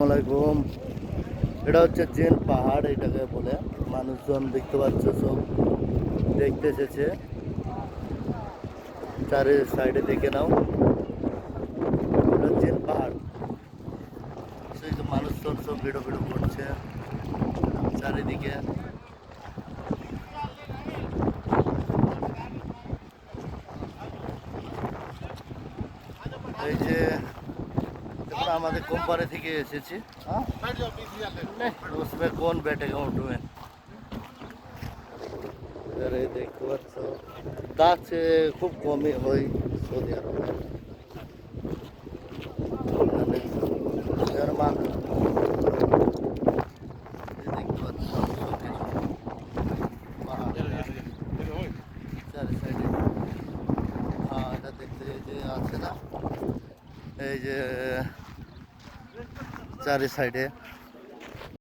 আসসালামাইকুম। এটা হচ্ছে জেন পাহাড়, এটাকে বলে। মানুষজন দেখতে পাচ্ছ, সব দেখতে এসেছে। চারি সাইডে দেখে নাও, এটা জেন পাহাড়। সেই যে মানুষজন সব ভিড়ো ভিড়ো করছে চারিদিকে। এই যে আমরা আমাদের কোম্পানি থেকে এসেছি। उसमें कौन बैठेगा ऊँट में? अरे দেখতে পাচ্ছ, গাছ খুব কমই হয় সৌদি আরবে। মানে জার্মান দেখতে পাচ্ছ সব কিছু পাহাড় চারি সাইডে। হ্যাঁ, এটা দেখতে এই যে আছে না, এই যে চারি সাইডে